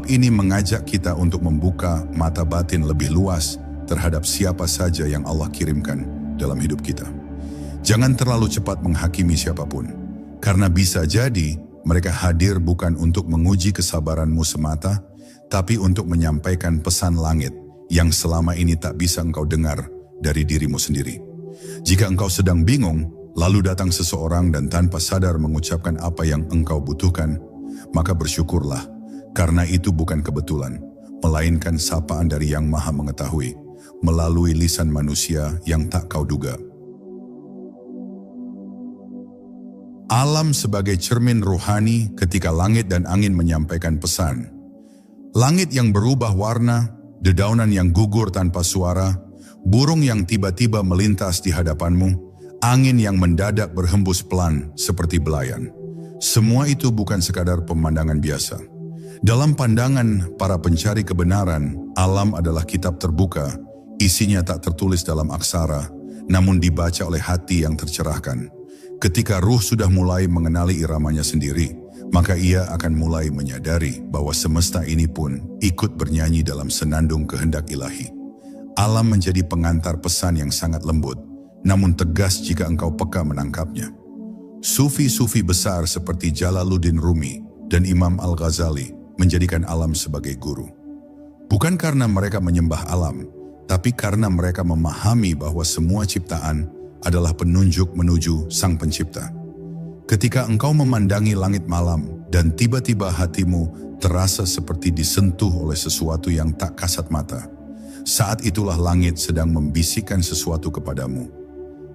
Bab ini mengajak kita untuk membuka mata batin lebih luas terhadap siapa saja yang Allah kirimkan dalam hidup kita. Jangan terlalu cepat menghakimi siapapun, karena bisa jadi mereka hadir bukan untuk menguji kesabaranmu semata, tapi untuk menyampaikan pesan langit yang selama ini tak bisa engkau dengar dari dirimu sendiri. Jika engkau sedang bingung, lalu datang seseorang dan tanpa sadar mengucapkan apa yang engkau butuhkan, maka bersyukurlah, karena itu bukan kebetulan, melainkan sapaan dari Yang Maha Mengetahui, melalui lisan manusia yang tak kau duga. Alam sebagai cermin ruhani ketika langit dan angin menyampaikan pesan. Langit yang berubah warna, dedaunan yang gugur tanpa suara, burung yang tiba-tiba melintas di hadapanmu, angin yang mendadak berhembus pelan seperti belayan. Semua itu bukan sekadar pemandangan biasa. Dalam pandangan para pencari kebenaran, alam adalah kitab terbuka, isinya tak tertulis dalam aksara, namun dibaca oleh hati yang tercerahkan. Ketika ruh sudah mulai mengenali iramanya sendiri, maka ia akan mulai menyadari bahwa semesta ini pun ikut bernyanyi dalam senandung kehendak ilahi. Alam menjadi pengantar pesan yang sangat lembut, namun tegas jika engkau peka menangkapnya. Sufi-sufi besar seperti Jalaluddin Rumi dan Imam Al-Ghazali menjadikan alam sebagai guru. Bukan karena mereka menyembah alam, tapi karena mereka memahami bahwa semua ciptaan adalah penunjuk menuju Sang Pencipta. Ketika engkau memandangi langit malam dan tiba-tiba hatimu terasa seperti disentuh oleh sesuatu yang tak kasat mata, saat itulah langit sedang membisikkan sesuatu kepadamu.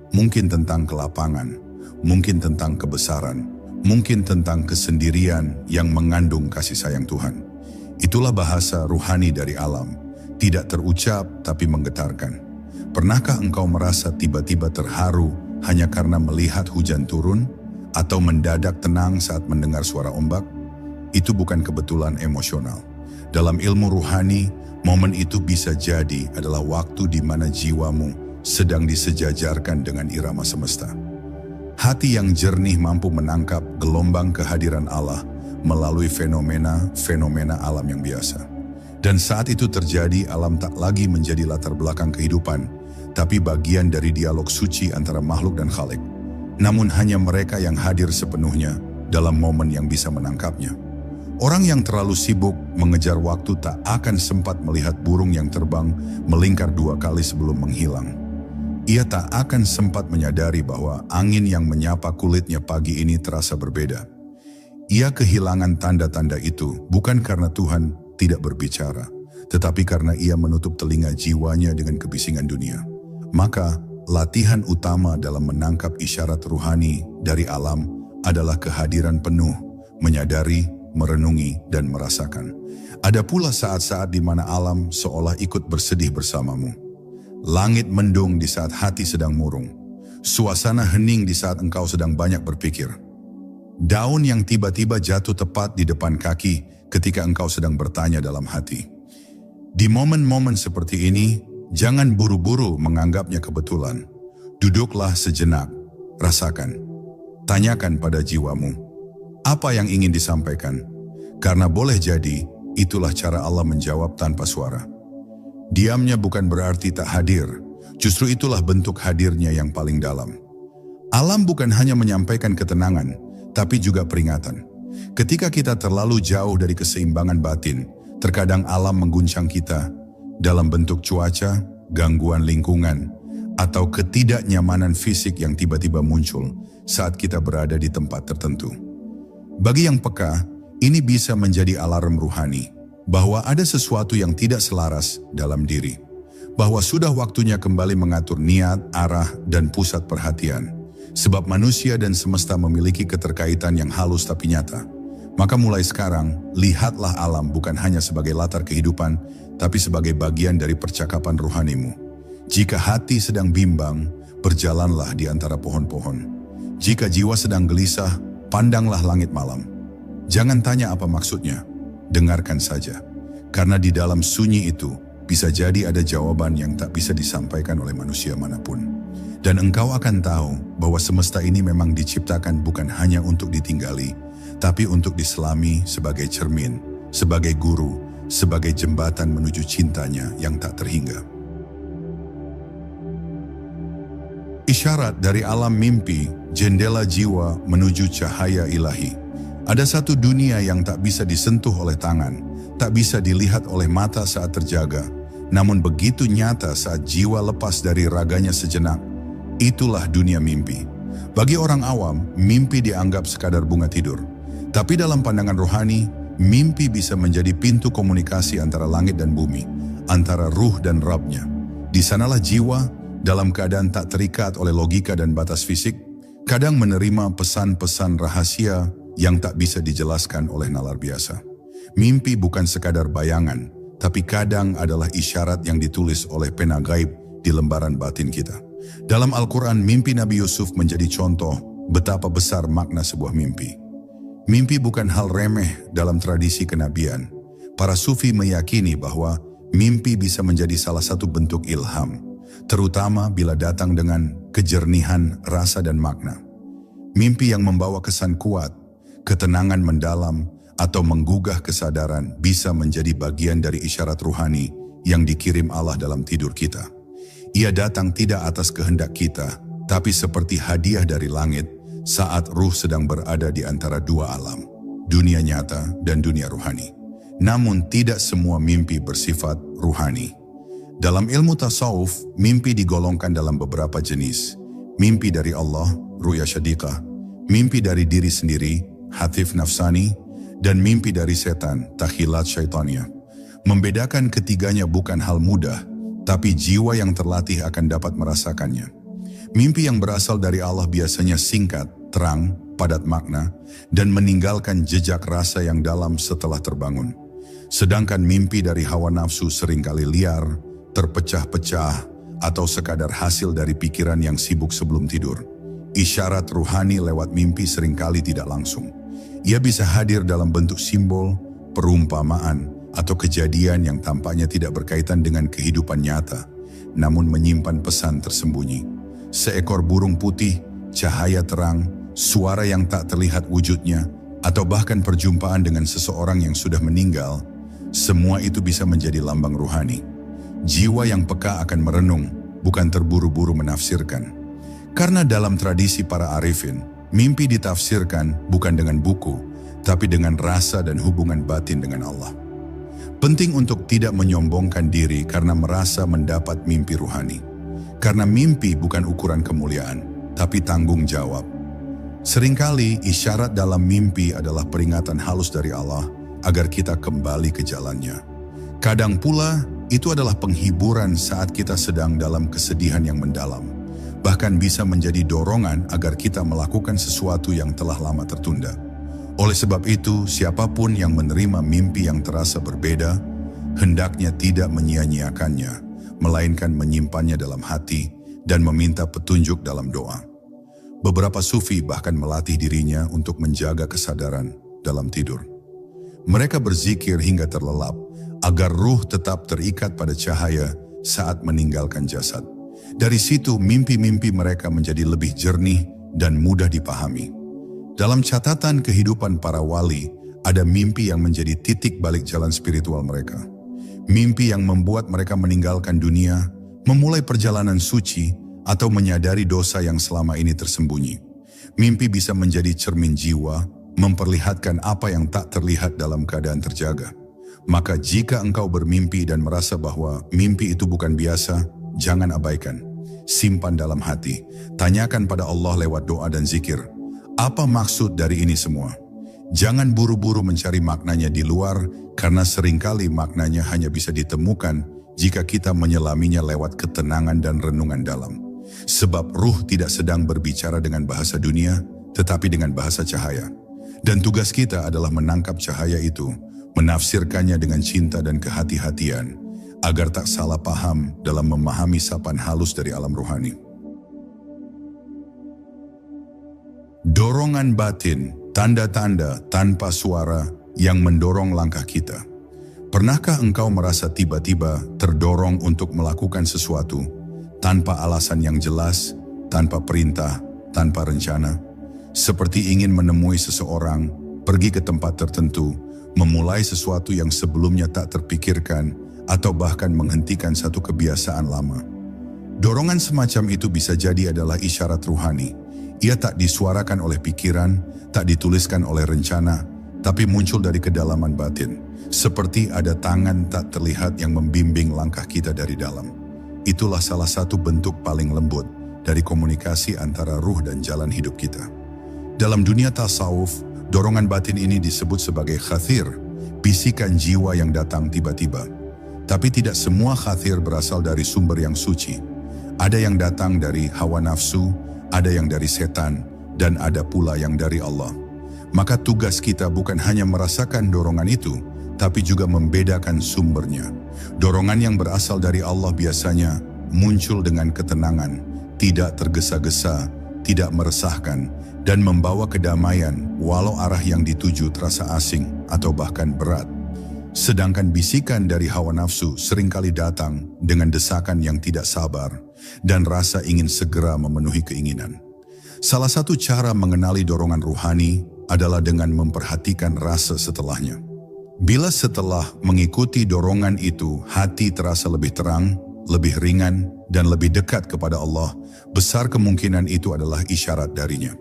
Mungkin tentang kelapangan, mungkin tentang kebesaran, mungkin tentang kesendirian yang mengandung kasih sayang Tuhan. Itulah bahasa ruhani dari alam, tidak terucap tapi menggetarkan. Pernahkah engkau merasa tiba-tiba terharu hanya karena melihat hujan turun? Atau mendadak tenang saat mendengar suara ombak? Itu bukan kebetulan emosional. Dalam ilmu ruhani, momen itu bisa jadi adalah waktu di mana jiwamu sedang disejajarkan dengan irama semesta. Hati yang jernih mampu menangkap gelombang kehadiran Allah melalui fenomena alam yang biasa. Dan saat itu terjadi, alam tak lagi menjadi latar belakang kehidupan, tapi bagian dari dialog suci antara makhluk dan Khalik. Namun hanya mereka yang hadir sepenuhnya dalam momen yang bisa menangkapnya. Orang yang terlalu sibuk mengejar waktu tak akan sempat melihat burung yang terbang melingkar 2 kali sebelum menghilang. Ia tak akan sempat menyadari bahwa angin yang menyapa kulitnya pagi ini terasa berbeda. Ia kehilangan tanda-tanda itu bukan karena Tuhan tidak berbicara, tetapi karena ia menutup telinga jiwanya dengan kebisingan dunia. Maka, latihan utama dalam menangkap isyarat ruhani dari alam adalah kehadiran penuh, menyadari, merenungi, dan merasakan. Ada pula saat-saat di mana alam seolah ikut bersedih bersamamu. Langit mendung di saat hati sedang murung. Suasana hening di saat engkau sedang banyak berpikir. Daun yang tiba-tiba jatuh tepat di depan kaki ketika engkau sedang bertanya dalam hati. Di momen-momen seperti ini, jangan buru-buru menganggapnya kebetulan. Duduklah sejenak, rasakan. Tanyakan pada jiwamu, apa yang ingin disampaikan? Karena boleh jadi, itulah cara Allah menjawab tanpa suara. Diamnya bukan berarti tak hadir, justru itulah bentuk hadirnya yang paling dalam. Alam bukan hanya menyampaikan ketenangan, tapi juga peringatan. Ketika kita terlalu jauh dari keseimbangan batin, terkadang alam mengguncang kita dalam bentuk cuaca, gangguan lingkungan, atau ketidaknyamanan fisik yang tiba-tiba muncul saat kita berada di tempat tertentu. Bagi yang peka, ini bisa menjadi alarm ruhani bahwa ada sesuatu yang tidak selaras dalam diri, bahwa sudah waktunya kembali mengatur niat, arah, dan pusat perhatian. Sebab manusia dan semesta memiliki keterkaitan yang halus tapi nyata. Maka mulai sekarang, lihatlah alam bukan hanya sebagai latar kehidupan, tapi sebagai bagian dari percakapan ruhanimu. Jika hati sedang bimbang, berjalanlah di antara pohon-pohon. Jika jiwa sedang gelisah, pandanglah langit malam. Jangan tanya apa maksudnya, dengarkan saja. Karena di dalam sunyi itu, bisa jadi ada jawaban yang tak bisa disampaikan oleh manusia manapun. Dan engkau akan tahu bahwa semesta ini memang diciptakan bukan hanya untuk ditinggali, tapi untuk diselami sebagai cermin sebagai guru, sebagai jembatan menuju cintanya yang tak terhingga. Isyarat dari alam mimpi, jendela jiwa menuju cahaya ilahi. Ada satu dunia yang tak bisa disentuh oleh tangan, tak bisa dilihat oleh mata saat terjaga, namun begitu nyata saat jiwa lepas dari raganya sejenak. Itulah dunia mimpi. Bagi orang awam, mimpi dianggap sekadar bunga tidur. Tapi dalam pandangan rohani, mimpi bisa menjadi pintu komunikasi antara langit dan bumi, antara ruh dan Rabb-Nya. Di sanalah jiwa, dalam keadaan tak terikat oleh logika dan batas fisik, kadang menerima pesan-pesan rahasia yang tak bisa dijelaskan oleh nalar biasa. Mimpi bukan sekadar bayangan, tapi kadang adalah isyarat yang ditulis oleh pena gaib di lembaran batin kita. Dalam Al-Quran, mimpi Nabi Yusuf menjadi contoh betapa besar makna sebuah mimpi. Mimpi bukan hal remeh dalam tradisi kenabian. Para sufi meyakini bahwa mimpi bisa menjadi salah satu bentuk ilham, terutama bila datang dengan kejernihan rasa dan makna. Mimpi yang membawa kesan kuat, ketenangan mendalam, atau menggugah kesadaran bisa menjadi bagian dari isyarat ruhani yang dikirim Allah dalam tidur kita. Ia datang tidak atas kehendak kita, tapi seperti hadiah dari langit saat ruh sedang berada di antara dua alam, dunia nyata dan dunia ruhani. Namun tidak semua mimpi bersifat ruhani. Dalam ilmu tasawuf, mimpi digolongkan dalam beberapa jenis. Mimpi dari Allah, ru'ya syadiqah, mimpi dari diri sendiri, hatif nafsani, dan mimpi dari setan, takhilat syaitaniyah. Membedakan ketiganya bukan hal mudah, tapi jiwa yang terlatih akan dapat merasakannya. Mimpi yang berasal dari Allah biasanya singkat, terang, padat makna, dan meninggalkan jejak rasa yang dalam setelah terbangun. Sedangkan mimpi dari hawa nafsu seringkali liar, terpecah-pecah, atau sekadar hasil dari pikiran yang sibuk sebelum tidur. Isyarat ruhani lewat mimpi seringkali tidak langsung. Ia bisa hadir dalam bentuk simbol, perumpamaan, atau kejadian yang tampaknya tidak berkaitan dengan kehidupan nyata, namun menyimpan pesan tersembunyi. Seekor burung putih, cahaya terang, suara yang tak terlihat wujudnya, atau bahkan perjumpaan dengan seseorang yang sudah meninggal, semua itu bisa menjadi lambang ruhani. Jiwa yang peka akan merenung, bukan terburu-buru menafsirkan. Karena dalam tradisi para arifin, mimpi ditafsirkan bukan dengan buku, tapi dengan rasa dan hubungan batin dengan Allah. Penting untuk tidak menyombongkan diri karena merasa mendapat mimpi ruhani. Karena mimpi bukan ukuran kemuliaan, tapi tanggung jawab. Seringkali isyarat dalam mimpi adalah peringatan halus dari Allah agar kita kembali ke jalannya. Kadang pula itu adalah penghiburan saat kita sedang dalam kesedihan yang mendalam. Bahkan bisa menjadi dorongan agar kita melakukan sesuatu yang telah lama tertunda. Oleh sebab itu, siapapun yang menerima mimpi yang terasa berbeda, hendaknya tidak menyia-nyiakannya, melainkan menyimpannya dalam hati dan meminta petunjuk dalam doa. Beberapa sufi bahkan melatih dirinya untuk menjaga kesadaran dalam tidur. Mereka berzikir hingga terlelap, agar ruh tetap terikat pada cahaya saat meninggalkan jasad. Dari situ mimpi-mimpi mereka menjadi lebih jernih dan mudah dipahami. Dalam catatan kehidupan para wali, ada mimpi yang menjadi titik balik jalan spiritual mereka. Mimpi yang membuat mereka meninggalkan dunia, memulai perjalanan suci, atau menyadari dosa yang selama ini tersembunyi. Mimpi bisa menjadi cermin jiwa, memperlihatkan apa yang tak terlihat dalam keadaan terjaga. Maka jika engkau bermimpi dan merasa bahwa mimpi itu bukan biasa, jangan abaikan. Simpan dalam hati, tanyakan pada Allah lewat doa dan zikir. Apa maksud dari ini semua? Jangan buru-buru mencari maknanya di luar, karena seringkali maknanya hanya bisa ditemukan jika kita menyelaminya lewat ketenangan dan renungan dalam. Sebab ruh tidak sedang berbicara dengan bahasa dunia, tetapi dengan bahasa cahaya. Dan tugas kita adalah menangkap cahaya itu, menafsirkannya dengan cinta dan kehati-hatian, agar tak salah paham dalam memahami sapaan halus dari alam ruhani. Dorongan batin, tanda-tanda tanpa suara yang mendorong langkah kita. Pernahkah engkau merasa tiba-tiba terdorong untuk melakukan sesuatu tanpa alasan yang jelas, tanpa perintah, tanpa rencana? Seperti ingin menemui seseorang, pergi ke tempat tertentu, memulai sesuatu yang sebelumnya tak terpikirkan, atau bahkan menghentikan satu kebiasaan lama. Dorongan semacam itu bisa jadi adalah isyarat ruhani. Ia tak disuarakan oleh pikiran, tak dituliskan oleh rencana, tapi muncul dari kedalaman batin. Seperti ada tangan tak terlihat yang membimbing langkah kita dari dalam. Itulah salah satu bentuk paling lembut dari komunikasi antara ruh dan jalan hidup kita. Dalam dunia tasawuf, dorongan batin ini disebut sebagai khathir, bisikan jiwa yang datang tiba-tiba. Tapi tidak semua khathir berasal dari sumber yang suci. Ada yang datang dari hawa nafsu, ada yang dari setan, dan ada pula yang dari Allah. Maka tugas kita bukan hanya merasakan dorongan itu, tapi juga membedakan sumbernya. Dorongan yang berasal dari Allah biasanya muncul dengan ketenangan, tidak tergesa-gesa, tidak meresahkan, dan membawa kedamaian walau arah yang dituju terasa asing atau bahkan berat. Sedangkan bisikan dari hawa nafsu seringkali datang dengan desakan yang tidak sabar dan rasa ingin segera memenuhi keinginan. Salah satu cara mengenali dorongan ruhani adalah dengan memperhatikan rasa setelahnya. Bila setelah mengikuti dorongan itu hati terasa lebih terang, lebih ringan, dan lebih dekat kepada Allah, besar kemungkinan itu adalah isyarat darinya.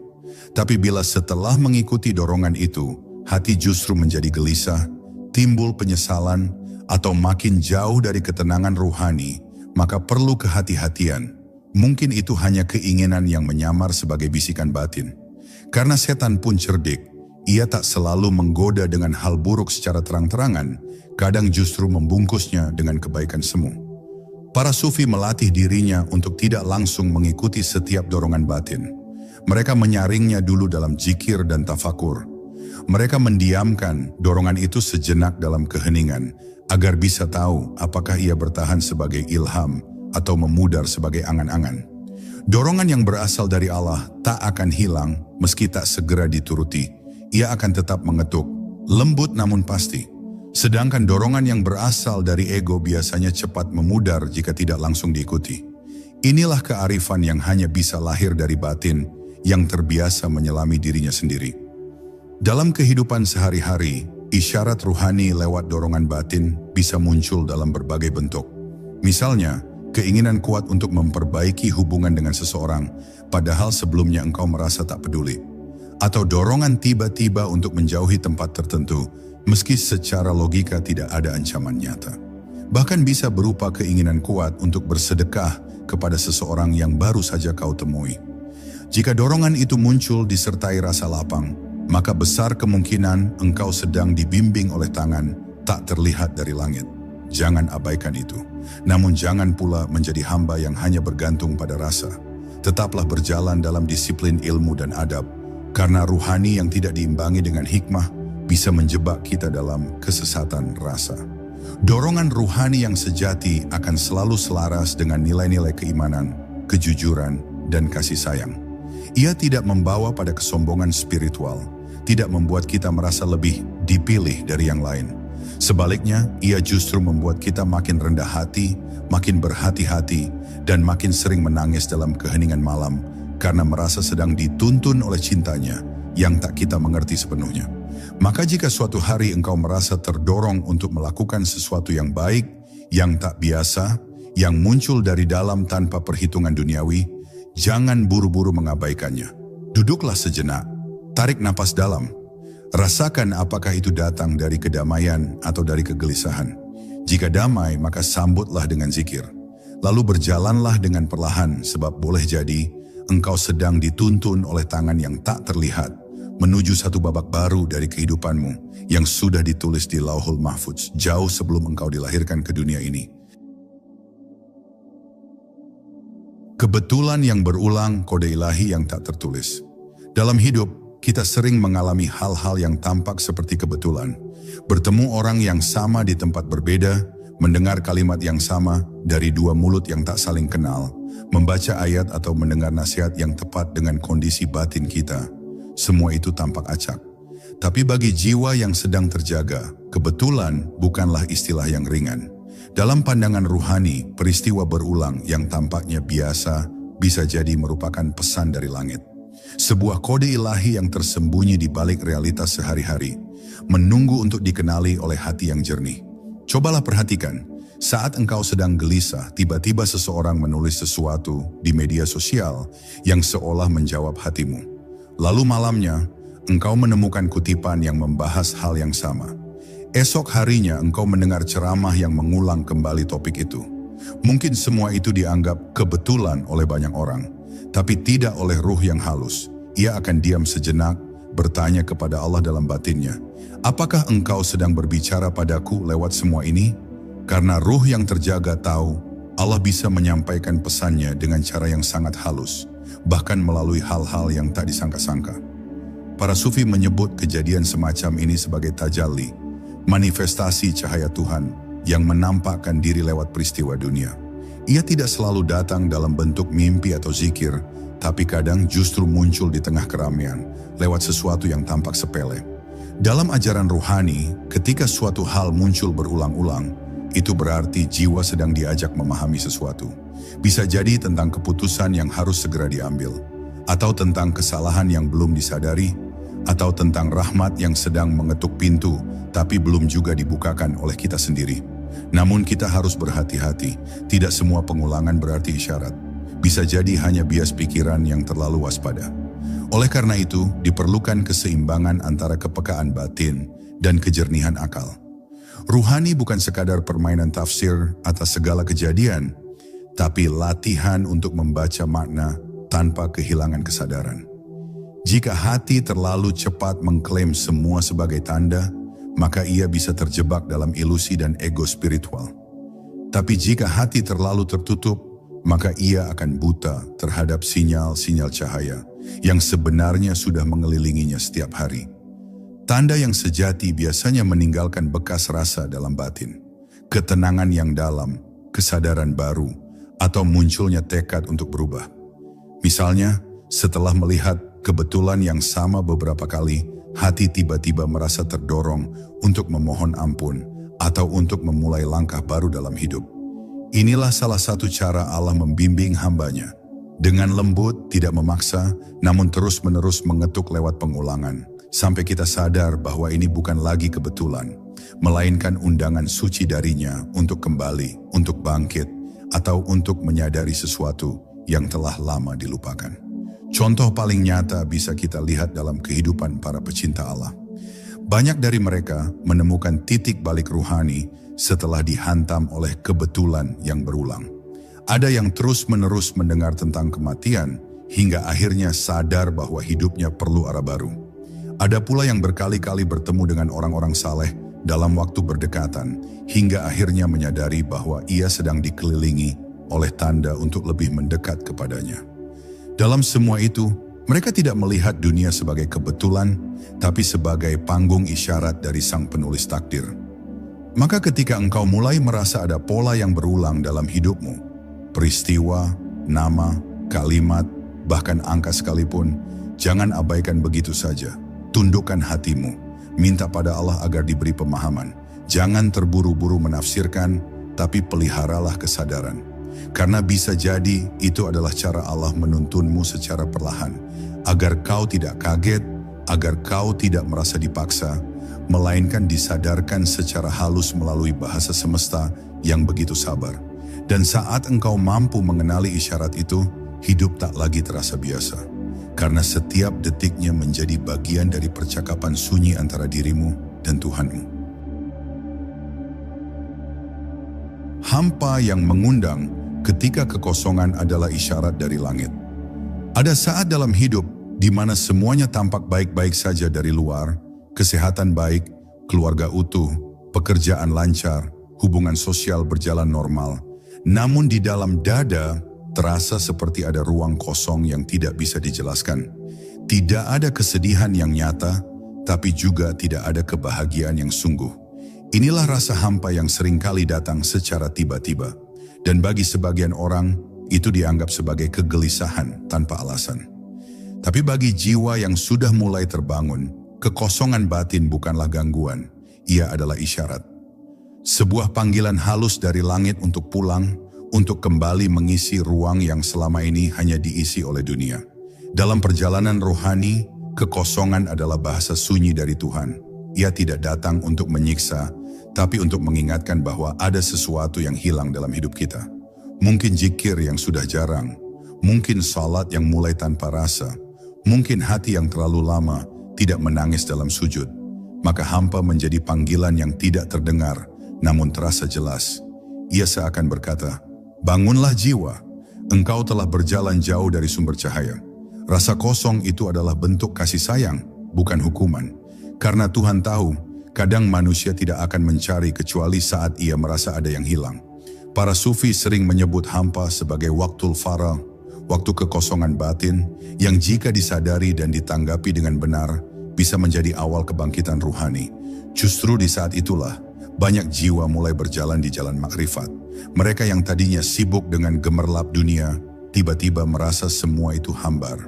Tapi bila setelah mengikuti dorongan itu, hati justru menjadi gelisah, timbul penyesalan, atau makin jauh dari ketenangan ruhani, maka perlu kehati-hatian. Mungkin itu hanya keinginan yang menyamar sebagai bisikan batin. Karena setan pun cerdik, ia tak selalu menggoda dengan hal buruk secara terang-terangan, kadang justru membungkusnya dengan kebaikan semu. Para sufi melatih dirinya untuk tidak langsung mengikuti setiap dorongan batin. Mereka menyaringnya dulu dalam zikir dan tafakur. Mereka mendiamkan dorongan itu sejenak dalam keheningan, agar bisa tahu apakah ia bertahan sebagai ilham atau memudar sebagai angan-angan. Dorongan yang berasal dari Allah tak akan hilang meski tak segera dituruti. Ia akan tetap mengetuk, lembut namun pasti. Sedangkan dorongan yang berasal dari ego biasanya cepat memudar jika tidak langsung diikuti. Inilah kearifan yang hanya bisa lahir dari batin yang terbiasa menyelami dirinya sendiri. Dalam kehidupan sehari-hari, isyarat ruhani lewat dorongan batin bisa muncul dalam berbagai bentuk. Misalnya, keinginan kuat untuk memperbaiki hubungan dengan seseorang, padahal sebelumnya engkau merasa tak peduli. Atau dorongan tiba-tiba untuk menjauhi tempat tertentu, meski secara logika tidak ada ancaman nyata. Bahkan bisa berupa keinginan kuat untuk bersedekah kepada seseorang yang baru saja kau temui. Jika dorongan itu muncul disertai rasa lapang, maka besar kemungkinan engkau sedang dibimbing oleh tangan tak terlihat dari langit. Jangan abaikan itu. Namun jangan pula menjadi hamba yang hanya bergantung pada rasa. Tetaplah berjalan dalam disiplin ilmu dan adab, karena ruhani yang tidak diimbangi dengan hikmah bisa menjebak kita dalam kesesatan rasa. Dorongan ruhani yang sejati akan selalu selaras dengan nilai-nilai keimanan, kejujuran, dan kasih sayang. Ia tidak membawa pada kesombongan spiritual, tidak membuat kita merasa lebih dipilih dari yang lain. Sebaliknya, ia justru membuat kita makin rendah hati, makin berhati-hati, dan makin sering menangis dalam keheningan malam, karena merasa sedang dituntun oleh cintanya yang tak kita mengerti sepenuhnya. Maka jika suatu hari engkau merasa terdorong untuk melakukan sesuatu yang baik, yang tak biasa, yang muncul dari dalam tanpa perhitungan duniawi, jangan buru-buru mengabaikannya. Duduklah sejenak, tarik napas dalam. Rasakan apakah itu datang dari kedamaian atau dari kegelisahan. Jika damai, maka sambutlah dengan zikir. Lalu berjalanlah dengan perlahan, sebab boleh jadi engkau sedang dituntun oleh tangan yang tak terlihat menuju satu babak baru dari kehidupanmu yang sudah ditulis di Lauhul Mahfudz jauh sebelum engkau dilahirkan ke dunia ini. Kebetulan yang berulang, kode ilahi yang tak tertulis. Dalam hidup, kita sering mengalami hal-hal yang tampak seperti kebetulan. Bertemu orang yang sama di tempat berbeda, mendengar kalimat yang sama dari dua mulut yang tak saling kenal, membaca ayat atau mendengar nasihat yang tepat dengan kondisi batin kita. Semua itu tampak acak. Tapi bagi jiwa yang sedang terjaga, kebetulan bukanlah istilah yang ringan. Dalam pandangan ruhani, peristiwa berulang yang tampaknya biasa bisa jadi merupakan pesan dari langit. Sebuah kode ilahi yang tersembunyi di balik realitas sehari-hari. menunggu untuk dikenali oleh hati yang jernih. Cobalah perhatikan, saat engkau sedang gelisah, tiba-tiba seseorang menulis sesuatu di media sosial yang seolah menjawab hatimu. Lalu malamnya, engkau menemukan kutipan yang membahas hal yang sama. Esok harinya engkau mendengar ceramah yang mengulang kembali topik itu. Mungkin semua itu dianggap kebetulan oleh banyak orang, tapi tidak oleh ruh yang halus. Ia akan diam sejenak, bertanya kepada Allah dalam batinnya, apakah engkau sedang berbicara padaku lewat semua ini? Karena ruh yang terjaga tahu, Allah bisa menyampaikan pesannya dengan cara yang sangat halus, bahkan melalui hal-hal yang tak disangka-sangka. Para sufi menyebut kejadian semacam ini sebagai tajalli, manifestasi cahaya Tuhan yang menampakkan diri lewat peristiwa dunia. Ia tidak selalu datang dalam bentuk mimpi atau zikir, tapi kadang justru muncul di tengah keramaian, lewat sesuatu yang tampak sepele. Dalam ajaran ruhani, ketika suatu hal muncul berulang-ulang, itu berarti jiwa sedang diajak memahami sesuatu. Bisa jadi tentang keputusan yang harus segera diambil, atau tentang kesalahan yang belum disadari, atau tentang rahmat yang sedang mengetuk pintu, tapi belum juga dibukakan oleh kita sendiri. Namun kita harus berhati-hati, tidak semua pengulangan berarti isyarat. Bisa jadi hanya bias pikiran yang terlalu waspada. Oleh karena itu, diperlukan keseimbangan antara kepekaan batin dan kejernihan akal. Ruhani bukan sekadar permainan tafsir atas segala kejadian, tapi latihan untuk membaca makna tanpa kehilangan kesadaran. Jika hati terlalu cepat mengklaim semua sebagai tanda, maka ia bisa terjebak dalam ilusi dan ego spiritual. Tapi jika hati terlalu tertutup, maka ia akan buta terhadap sinyal-sinyal cahaya yang sebenarnya sudah mengelilinginya setiap hari. Tanda yang sejati biasanya meninggalkan bekas rasa dalam batin, ketenangan yang dalam, kesadaran baru, atau munculnya tekad untuk berubah. Misalnya, setelah melihat kebetulan yang sama beberapa kali, hati tiba-tiba merasa terdorong untuk memohon ampun atau untuk memulai langkah baru dalam hidup. Inilah salah satu cara Allah membimbing hambanya. Dengan lembut, tidak memaksa, namun terus-menerus mengetuk lewat pengulangan, sampai kita sadar bahwa ini bukan lagi kebetulan, melainkan undangan suci darinya untuk kembali, untuk bangkit, atau untuk menyadari sesuatu yang telah lama dilupakan. Contoh paling nyata bisa kita lihat dalam kehidupan para pecinta Allah. Banyak dari mereka menemukan titik balik ruhani setelah dihantam oleh kebetulan yang berulang. Ada yang terus-menerus mendengar tentang kematian hingga akhirnya sadar bahwa hidupnya perlu arah baru. Ada pula yang berkali-kali bertemu dengan orang-orang saleh dalam waktu berdekatan hingga akhirnya menyadari bahwa ia sedang dikelilingi oleh tanda untuk lebih mendekat kepadanya. Dalam semua itu, mereka tidak melihat dunia sebagai kebetulan, tapi sebagai panggung isyarat dari sang penulis takdir. Maka ketika engkau mulai merasa ada pola yang berulang dalam hidupmu, peristiwa, nama, kalimat, bahkan angka sekalipun, jangan abaikan begitu saja. Tundukkan hatimu, minta pada Allah agar diberi pemahaman. Jangan terburu-buru menafsirkan, tapi peliharalah kesadaran. Karena bisa jadi itu adalah cara Allah menuntunmu secara perlahan, agar kau tidak kaget, agar kau tidak merasa dipaksa, melainkan disadarkan secara halus melalui bahasa semesta yang begitu sabar. Dan saat engkau mampu mengenali isyarat itu, hidup tak lagi terasa biasa. Karena setiap detiknya menjadi bagian dari percakapan sunyi antara dirimu dan Tuhanmu. Hampa yang mengundang ketika kekosongan adalah isyarat dari langit. Ada saat dalam hidup di mana semuanya tampak baik-baik saja dari luar, kesehatan baik, keluarga utuh, pekerjaan lancar, hubungan sosial berjalan normal. Namun di dalam dada terasa seperti ada ruang kosong yang tidak bisa dijelaskan. Tidak ada kesedihan yang nyata, tapi juga tidak ada kebahagiaan yang sungguh. Inilah rasa hampa yang seringkali datang secara tiba-tiba. Dan bagi sebagian orang, itu dianggap sebagai kegelisahan tanpa alasan. Tapi bagi jiwa yang sudah mulai terbangun, kekosongan batin bukanlah gangguan, ia adalah isyarat. Sebuah panggilan halus dari langit untuk pulang, untuk kembali mengisi ruang yang selama ini hanya diisi oleh dunia. Dalam perjalanan rohani, kekosongan adalah bahasa sunyi dari Tuhan. Ia tidak datang untuk menyiksa, tapi untuk mengingatkan bahwa ada sesuatu yang hilang dalam hidup kita. Mungkin zikir yang sudah jarang, mungkin salat yang mulai tanpa rasa, mungkin hati yang terlalu lama tidak menangis dalam sujud. Maka hampa menjadi panggilan yang tidak terdengar, namun terasa jelas. Ia seakan berkata, "Bangunlah jiwa, engkau telah berjalan jauh dari sumber cahaya." Rasa kosong itu adalah bentuk kasih sayang, bukan hukuman. Karena Tuhan tahu, kadang manusia tidak akan mencari kecuali saat ia merasa ada yang hilang. Para sufi sering menyebut hampa sebagai waktul fara, waktu kekosongan batin, yang jika disadari dan ditanggapi dengan benar, bisa menjadi awal kebangkitan ruhani. Justru di saat itulah, banyak jiwa mulai berjalan di jalan makrifat. Mereka yang tadinya sibuk dengan gemerlap dunia, tiba-tiba merasa semua itu hambar.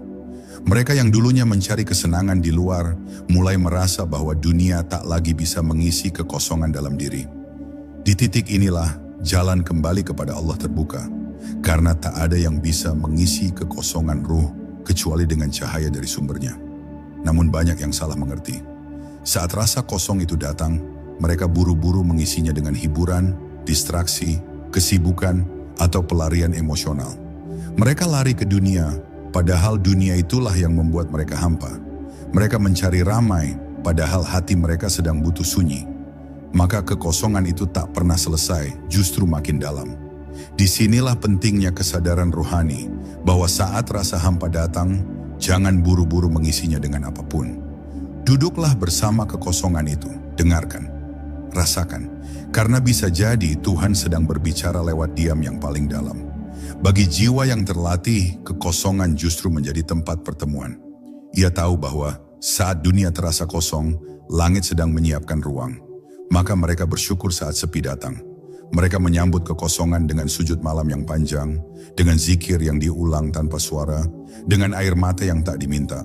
Mereka yang dulunya mencari kesenangan di luar, mulai merasa bahwa dunia tak lagi bisa mengisi kekosongan dalam diri. Di titik inilah, jalan kembali kepada Allah terbuka. Karena tak ada yang bisa mengisi kekosongan ruh, kecuali dengan cahaya dari sumbernya. Namun banyak yang salah mengerti. Saat rasa kosong itu datang, mereka buru-buru mengisinya dengan hiburan, distraksi, kesibukan, atau pelarian emosional. Mereka lari ke dunia, padahal dunia itulah yang membuat mereka hampa. Mereka mencari ramai, padahal hati mereka sedang butuh sunyi. Maka kekosongan itu tak pernah selesai, justru makin dalam. Disinilah pentingnya kesadaran rohani, bahwa saat rasa hampa datang, jangan buru-buru mengisinya dengan apapun. Duduklah bersama kekosongan itu, dengarkan, rasakan. Karena bisa jadi Tuhan sedang berbicara lewat diam yang paling dalam. Bagi jiwa yang terlatih, kekosongan justru menjadi tempat pertemuan. Ia tahu bahwa saat dunia terasa kosong, langit sedang menyiapkan ruang. Maka mereka bersyukur saat sepi datang. Mereka menyambut kekosongan dengan sujud malam yang panjang, dengan zikir yang diulang tanpa suara, dengan air mata yang tak diminta.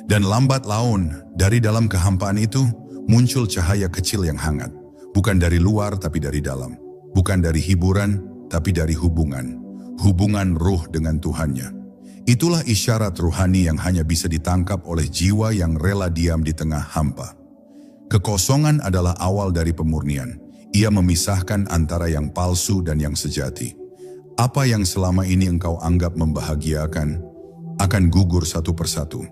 Dan lambat laun, dari dalam kehampaan itu, muncul cahaya kecil yang hangat. Bukan dari luar tapi dari dalam. Bukan dari hiburan tapi dari hubungan. Hubungan ruh dengan Tuhannya. Itulah isyarat ruhani yang hanya bisa ditangkap oleh jiwa yang rela diam di tengah hampa. Kekosongan adalah awal dari pemurnian. Ia memisahkan antara yang palsu dan yang sejati. Apa yang selama ini engkau anggap membahagiakan akan gugur satu persatu.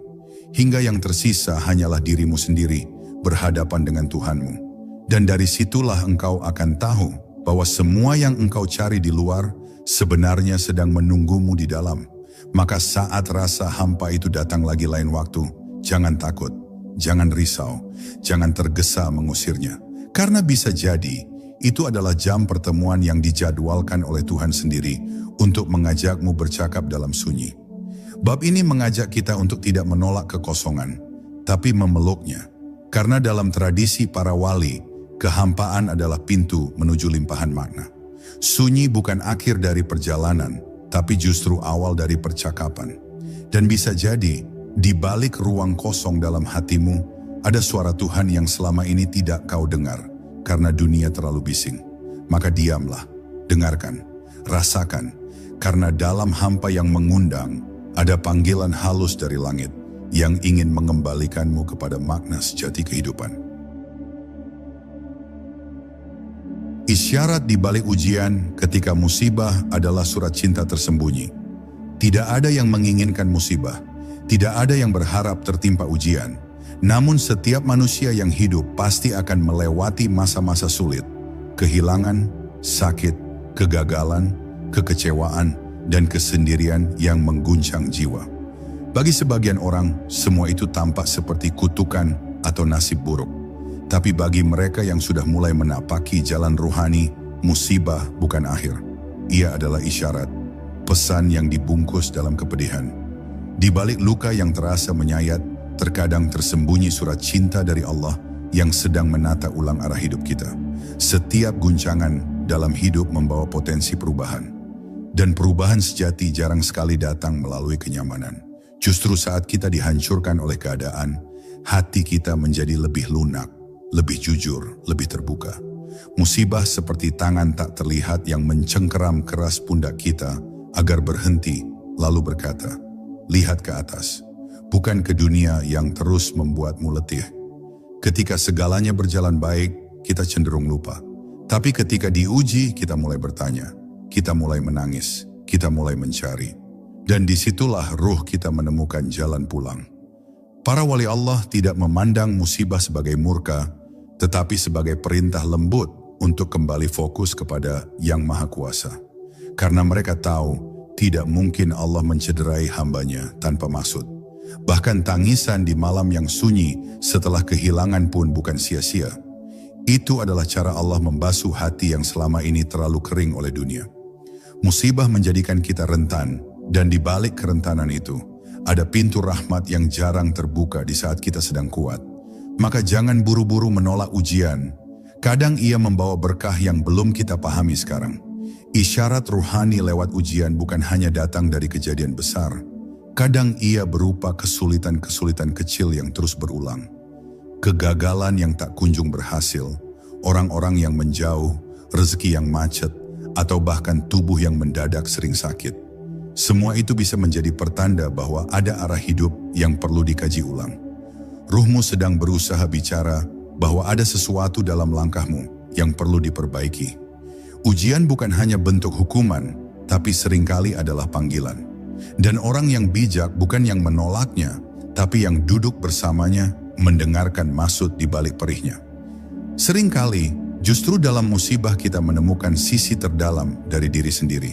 Hingga yang tersisa hanyalah dirimu sendiri berhadapan dengan Tuhanmu. Dan dari situlah engkau akan tahu bahwa semua yang engkau cari di luar sebenarnya sedang menunggumu di dalam. Maka saat rasa hampa itu datang lagi lain waktu, jangan takut, jangan risau, jangan tergesa mengusirnya. Karena bisa jadi, itu adalah jam pertemuan yang dijadwalkan oleh Tuhan sendiri untuk mengajakmu bercakap dalam sunyi. Bab ini mengajak kita untuk tidak menolak kekosongan, tapi memeluknya. Karena dalam tradisi para wali, kehampaan adalah pintu menuju limpahan makna. Sunyi bukan akhir dari perjalanan, tapi justru awal dari percakapan. Dan bisa jadi, di balik ruang kosong dalam hatimu, ada suara Tuhan yang selama ini tidak kau dengar, karena dunia terlalu bising. Maka diamlah, dengarkan, rasakan, karena dalam hampa yang mengundang, ada panggilan halus dari langit, yang ingin mengembalikanmu kepada makna sejati kehidupan. Isyarat di balik ujian ketika musibah adalah surat cinta tersembunyi. Tidak ada yang menginginkan musibah, tidak ada yang berharap tertimpa ujian. Namun setiap manusia yang hidup pasti akan melewati masa-masa sulit, kehilangan, sakit, kegagalan, kekecewaan, dan kesendirian yang mengguncang jiwa. Bagi sebagian orang, semua itu tampak seperti kutukan atau nasib buruk. Tapi bagi mereka yang sudah mulai menapaki jalan ruhani, musibah bukan akhir. Ia adalah isyarat, pesan yang dibungkus dalam kepedihan. Di balik luka yang terasa menyayat, terkadang tersembunyi surat cinta dari Allah yang sedang menata ulang arah hidup kita. Setiap guncangan dalam hidup membawa potensi perubahan. Dan perubahan sejati jarang sekali datang melalui kenyamanan. Justru saat kita dihancurkan oleh keadaan, hati kita menjadi lebih lunak, lebih jujur, lebih terbuka. Musibah seperti tangan tak terlihat yang mencengkeram keras pundak kita agar berhenti, lalu berkata, "Lihat ke atas, bukan ke dunia yang terus membuatmu letih." Ketika segalanya berjalan baik, kita cenderung lupa. Tapi ketika diuji, kita mulai bertanya, kita mulai menangis, kita mulai mencari. Dan disitulah ruh kita menemukan jalan pulang. Para wali Allah tidak memandang musibah sebagai murka, tetapi sebagai perintah lembut untuk kembali fokus kepada Yang Maha Kuasa. Karena mereka tahu tidak mungkin Allah mencederai hambanya tanpa maksud. Bahkan tangisan di malam yang sunyi setelah kehilangan pun bukan sia-sia. Itu adalah cara Allah membasuh hati yang selama ini terlalu kering oleh dunia. Musibah menjadikan kita rentan, dan di balik kerentanan itu, ada pintu rahmat yang jarang terbuka di saat kita sedang kuat. Maka jangan buru-buru menolak ujian. Kadang ia membawa berkah yang belum kita pahami sekarang. Isyarat ruhani lewat ujian bukan hanya datang dari kejadian besar. Kadang ia berupa kesulitan-kesulitan kecil yang terus berulang. Kegagalan yang tak kunjung berhasil, orang-orang yang menjauh, rezeki yang macet, atau bahkan tubuh yang mendadak sering sakit. Semua itu bisa menjadi pertanda bahwa ada arah hidup yang perlu dikaji ulang. Ruhmu sedang berusaha bicara bahwa ada sesuatu dalam langkahmu yang perlu diperbaiki. Ujian bukan hanya bentuk hukuman, tapi seringkali adalah panggilan. Dan orang yang bijak bukan yang menolaknya, tapi yang duduk bersamanya, mendengarkan maksud di balik perihnya. Seringkali, justru dalam musibah kita menemukan sisi terdalam dari diri sendiri.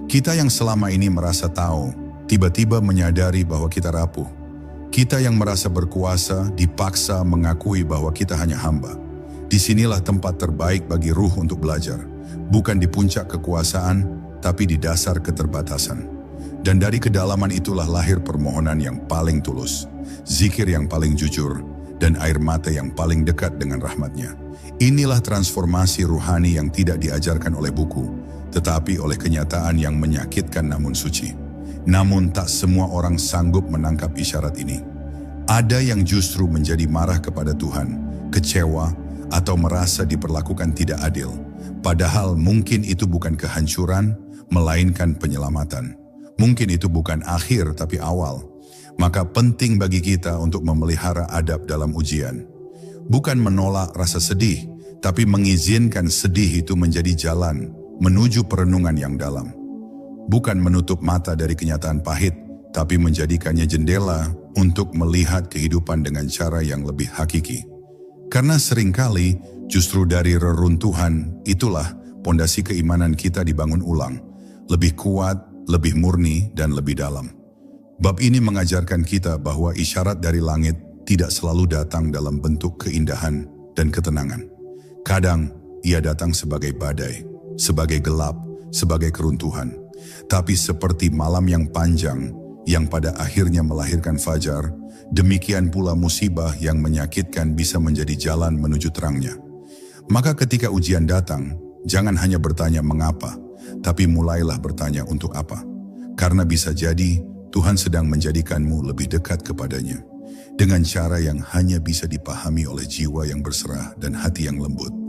Kita yang selama ini merasa tahu, tiba-tiba menyadari bahwa kita rapuh. Kita yang merasa berkuasa, dipaksa mengakui bahwa kita hanya hamba. Disinilah tempat terbaik bagi ruh untuk belajar. Bukan di puncak kekuasaan, tapi di dasar keterbatasan. Dan dari kedalaman itulah lahir permohonan yang paling tulus, zikir yang paling jujur, dan air mata yang paling dekat dengan rahmatnya. Inilah transformasi ruhani yang tidak diajarkan oleh buku, tetapi oleh kenyataan yang menyakitkan namun suci. Namun tak semua orang sanggup menangkap isyarat ini. Ada yang justru menjadi marah kepada Tuhan, kecewa, atau merasa diperlakukan tidak adil. Padahal mungkin itu bukan kehancuran, melainkan penyelamatan. Mungkin itu bukan akhir tapi awal. Maka penting bagi kita untuk memelihara adab dalam ujian. Bukan menolak rasa sedih, tapi mengizinkan sedih itu menjadi jalan menuju perenungan yang dalam. Bukan menutup mata dari kenyataan pahit, tapi menjadikannya jendela untuk melihat kehidupan dengan cara yang lebih hakiki. Karena seringkali justru dari reruntuhan itulah pondasi keimanan kita dibangun ulang, lebih kuat, lebih murni, dan lebih dalam. Bab ini mengajarkan kita bahwa isyarat dari langit tidak selalu datang dalam bentuk keindahan dan ketenangan. Kadang ia datang sebagai badai, sebagai gelap, sebagai keruntuhan. Tapi seperti malam yang panjang yang pada akhirnya melahirkan fajar, demikian pula musibah yang menyakitkan bisa menjadi jalan menuju terangnya. Maka ketika ujian datang, jangan hanya bertanya mengapa, tapi mulailah bertanya untuk apa. Karena bisa jadi Tuhan sedang menjadikanmu lebih dekat kepadanya dengan cara yang hanya bisa dipahami oleh jiwa yang berserah dan hati yang lembut.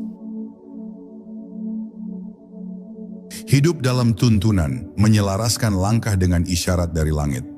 Hidup dalam tuntunan menyelaraskan langkah dengan isyarat dari langit.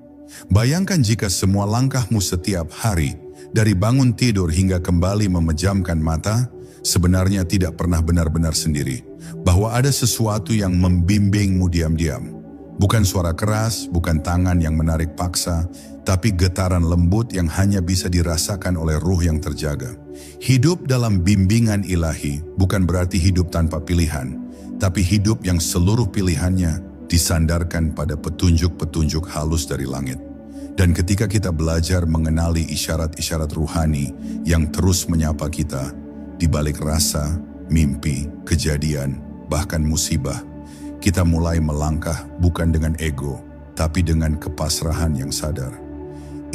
Bayangkan jika semua langkahmu setiap hari, dari bangun tidur hingga kembali memejamkan mata, sebenarnya tidak pernah benar-benar sendiri. Bahwa ada sesuatu yang membimbingmu diam-diam. Bukan suara keras, bukan tangan yang menarik paksa, tapi getaran lembut yang hanya bisa dirasakan oleh ruh yang terjaga. Hidup dalam bimbingan ilahi bukan berarti hidup tanpa pilihan, tapi hidup yang seluruh pilihannya disandarkan pada petunjuk-petunjuk halus dari langit. Dan ketika kita belajar mengenali isyarat-isyarat ruhani yang terus menyapa kita, di balik rasa, mimpi, kejadian, bahkan musibah, kita mulai melangkah bukan dengan ego, tapi dengan kepasrahan yang sadar.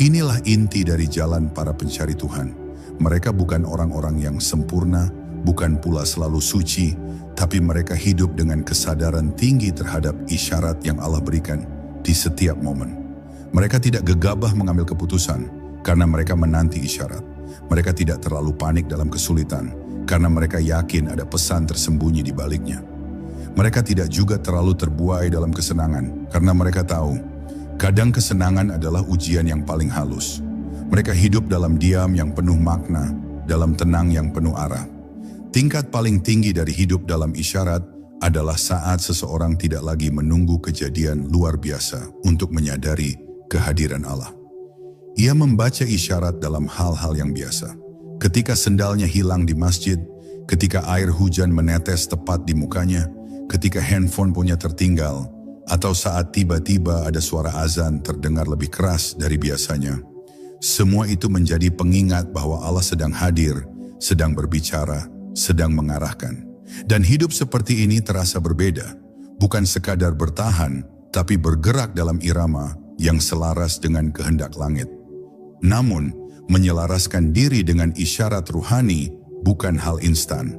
Inilah inti dari jalan para pencari Tuhan. Mereka bukan orang-orang yang sempurna, bukan pula selalu suci, tapi mereka hidup dengan kesadaran tinggi terhadap isyarat yang Allah berikan di setiap momen. Mereka tidak gegabah mengambil keputusan karena mereka menanti isyarat. Mereka tidak terlalu panik dalam kesulitan karena mereka yakin ada pesan tersembunyi di baliknya. Mereka tidak juga terlalu terbuai dalam kesenangan karena mereka tahu kadang kesenangan adalah ujian yang paling halus. Mereka hidup dalam diam yang penuh makna dalam tenang yang penuh arah. Tingkat paling tinggi dari hidup dalam isyarat adalah saat seseorang tidak lagi menunggu kejadian luar biasa untuk menyadari kehadiran Allah. Ia membaca isyarat dalam hal-hal yang biasa. Ketika sendalnya hilang di masjid, ketika air hujan menetes tepat di mukanya, ketika handphone punya tertinggal, atau saat tiba-tiba ada suara azan terdengar lebih keras dari biasanya. Semua itu menjadi pengingat bahwa Allah sedang hadir, sedang berbicara, sedang mengarahkan. Dan hidup seperti ini terasa berbeda, bukan sekadar bertahan, tapi bergerak dalam irama yang selaras dengan kehendak langit. Namun, menyelaraskan diri dengan isyarat ruhani bukan hal instan.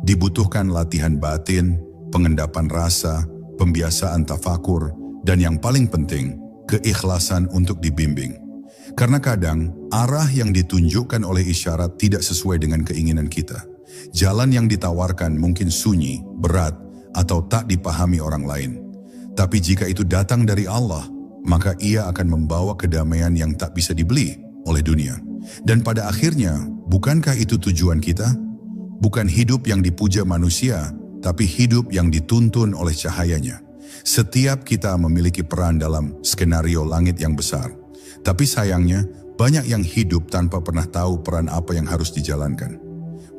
Dibutuhkan latihan batin, pengendapan rasa, pembiasaan tafakur, dan yang paling penting, keikhlasan untuk dibimbing. Karena kadang, arah yang ditunjukkan oleh isyarat tidak sesuai dengan keinginan kita. Jalan yang ditawarkan mungkin sunyi, berat, atau tak dipahami orang lain. Tapi jika itu datang dari Allah, maka ia akan membawa kedamaian yang tak bisa dibeli oleh dunia. Dan pada akhirnya, bukankah itu tujuan kita? Bukan hidup yang dipuja manusia, tapi hidup yang dituntun oleh cahayanya. Setiap kita memiliki peran dalam skenario langit yang besar. Tapi sayangnya, banyak yang hidup tanpa pernah tahu peran apa yang harus dijalankan.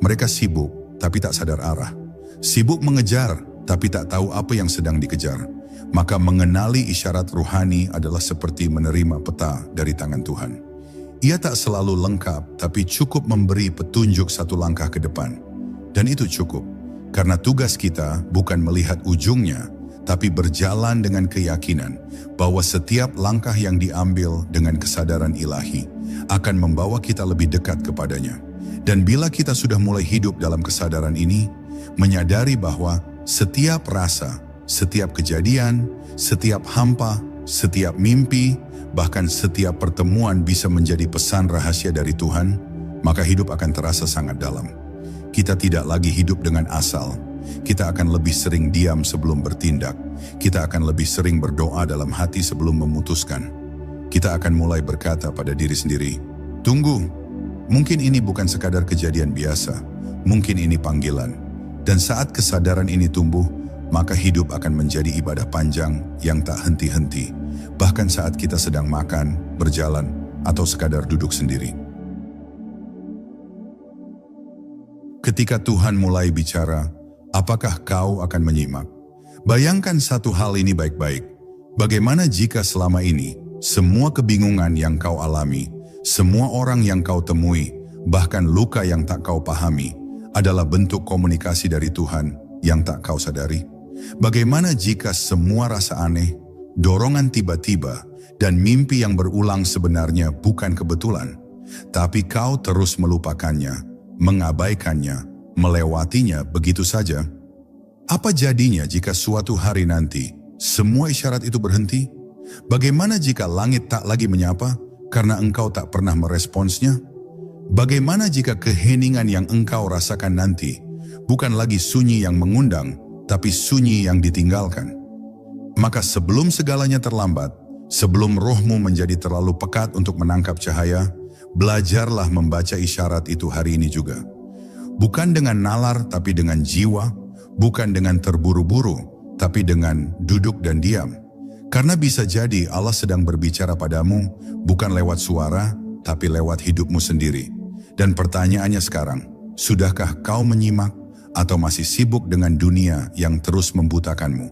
Mereka sibuk, tapi tak sadar arah. Sibuk mengejar, tapi tak tahu apa yang sedang dikejar. Maka mengenali isyarat ruhani adalah seperti menerima peta dari tangan Tuhan. Ia tak selalu lengkap, tapi cukup memberi petunjuk satu langkah ke depan. Dan itu cukup, karena tugas kita bukan melihat ujungnya, tapi berjalan dengan keyakinan bahwa setiap langkah yang diambil dengan kesadaran ilahi akan membawa kita lebih dekat kepadanya. Dan bila kita sudah mulai hidup dalam kesadaran ini, menyadari bahwa setiap rasa, setiap kejadian, setiap hampa, setiap mimpi, bahkan setiap pertemuan bisa menjadi pesan rahasia dari Tuhan, maka hidup akan terasa sangat dalam. Kita tidak lagi hidup dengan asal. Kita akan lebih sering diam sebelum bertindak. Kita akan lebih sering berdoa dalam hati sebelum memutuskan. Kita akan mulai berkata pada diri sendiri, "Tunggu, mungkin ini bukan sekadar kejadian biasa. Mungkin ini panggilan." Dan saat kesadaran ini tumbuh, maka hidup akan menjadi ibadah panjang yang tak henti-henti. Bahkan saat kita sedang makan, berjalan, atau sekadar duduk sendiri. Ketika Tuhan mulai bicara, apakah kau akan menyimak? Bayangkan satu hal ini baik-baik. Bagaimana jika selama ini, semua kebingungan yang kau alami, semua orang yang kau temui, bahkan luka yang tak kau pahami, adalah bentuk komunikasi dari Tuhan yang tak kau sadari? Bagaimana jika semua rasa aneh, dorongan tiba-tiba, dan mimpi yang berulang sebenarnya bukan kebetulan, tapi kau terus melupakannya, mengabaikannya, melewatinya begitu saja? Apa jadinya jika suatu hari nanti semua isyarat itu berhenti? Bagaimana jika langit tak lagi menyapa karena engkau tak pernah meresponsnya? Bagaimana jika keheningan yang engkau rasakan nanti bukan lagi sunyi yang mengundang, tapi sunyi yang ditinggalkan? Maka sebelum segalanya terlambat, sebelum rohmu menjadi terlalu pekat untuk menangkap cahaya, belajarlah membaca isyarat itu hari ini juga. Bukan dengan nalar, tapi dengan jiwa. Bukan dengan terburu-buru, tapi dengan duduk dan diam. Karena bisa jadi Allah sedang berbicara padamu, bukan lewat suara, tapi lewat hidupmu sendiri. Dan pertanyaannya sekarang, sudahkah kau menyimak atau masih sibuk dengan dunia yang terus membutakanmu?